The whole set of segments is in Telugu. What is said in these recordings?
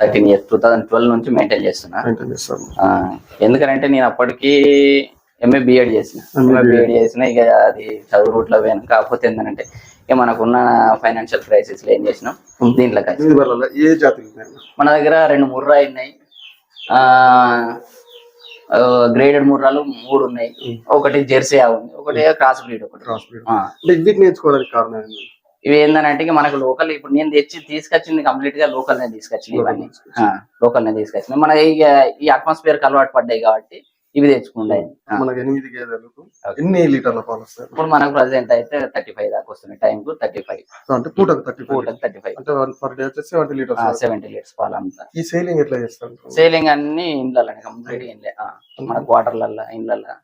13 years 2012 నుంచి మెయింటైన్ చేస్తున్నా. ఎందుకంటే నేను అప్పటికి ఎంఏ బిఎడ్ చేసిన. ఇక అది చదువు రూట్లో పోయాను. కాకపోతే ఏంటంటే ఇక మనకున్న ఫైనాన్షియల్ క్రైసిస్ లో ఏం చేసినాం దీంట్లోకి మన దగ్గర 2 ముర్రా ఉన్నాయి, గ్రేడెడ్ ముర్రాలు 3 ఉన్నాయి, ఒకటి జెర్సీ ఉంది, ఒకటి క్రాస్ బ్రీడ్. నేర్చుకోవడానికి కారణం ఇవి ఏంటంటే ఇక మనకు లోకల్, ఇప్పుడు నేను తీసుకొచ్చింది కంప్లీట్ గా లోకల్ నే తీసుకొచ్చింది. ఇవన్నీ లోకల్ నే తీసుకొచ్చింది. మన ఇక ఈ అట్మాస్ఫియర్ అలవాటు పడ్డాయి కాబట్టి ఇవి తెచ్చుకుంటాయి. మనకి 8 గేదెలకు ఎన్ని లీటర్ల పాలు వస్తాయి? ఇప్పుడు మనకు ప్రెసెంట్ అయితే 35 దాకా వస్తున్నాయి. టైం కు 35, అంటే పూటకు 35, అంటే పర్ డే వచ్చేసి 70 లీటర్స్ పాలు అంతా. ఈ సేలింగ్ ఎట్లా చేస్తారు? సేలింగ్ అన్ని ఇండ్లనే కంప్లీట్ ఇండ్లే, మన క్వార్టర్లల్లో ఇండ్లల్లో.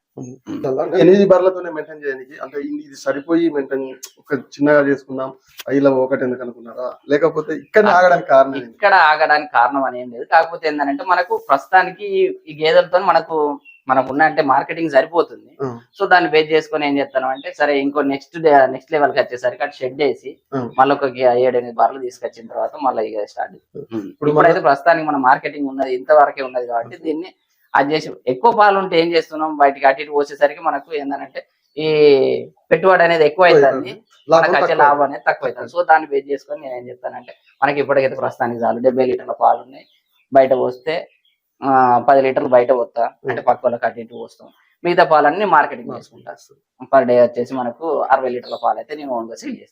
8 బర్రెలతోనే మెయింటైన్ చేయడానికి, అంటే ఇది సరిపోయి మెయింటైన్ ఒక చిన్నగా చేసుకుందాం ఇలా ఒకటి ఎందుకు అనుకున్నారా, లేకపోతే ఇక్కడ ఆగడానికి కారణం? ఇక్కడ ఆగడానికి కారణం అని ఏం లేదు. కాకపోతే ఏంటంటే మనకు ప్రస్తుతానికి ఈ గేదెలతో మనకున్న అంటే మార్కెటింగ్ సరిపోతుంది. సో దాన్ని బేస్ చేసుకుని ఏం చేస్తాను అంటే, సరే ఇంకో నెక్స్ట్ లెవెల్ కి వచ్చేసరికి అటు షెడ్ చేసి మళ్ళీ ఒక 7-8 బర్రెలు తీసుకొచ్చిన తర్వాత మళ్ళీ ఇక స్టార్ట్. ఇప్పుడైతే ప్రస్తుతానికి మన మార్కెటింగ్ ఉన్నది ఇంతవరకే ఉన్నది కాబట్టి దీన్ని అది చేసి ఎక్కువ పాలు ఉంటే ఏం చేస్తున్నాం, బయటికి అటు ఇటు పోసేసరికి మనకు ఏంటంటే ఈ పెట్టుబడి అనేది ఎక్కువ అవుతుంది, మనకు వచ్చే లాభం అనేది తక్కువ అవుతుంది. సో దాన్ని బేస్ చేసుకొని నేను ఏం చెప్తానంటే, మనకి ఇప్పటికైతే ప్రస్తుతానికి చాలు 70 లీటర్ల పాలు ఉన్నాయి. బయట పోస్తే 10 లీటర్లు బయట పోతా, అంటే పక్క వాళ్ళకి అటు ఇటు పోస్తాం. మిగతా పాలన్నీ మార్కెటింగ్ చేసుకుంటా. పర్ డే వచ్చేసి మనకు 60 లీటర్ల పాలు అయితే నేను ఓన్గా సేల్ చేస్తాను.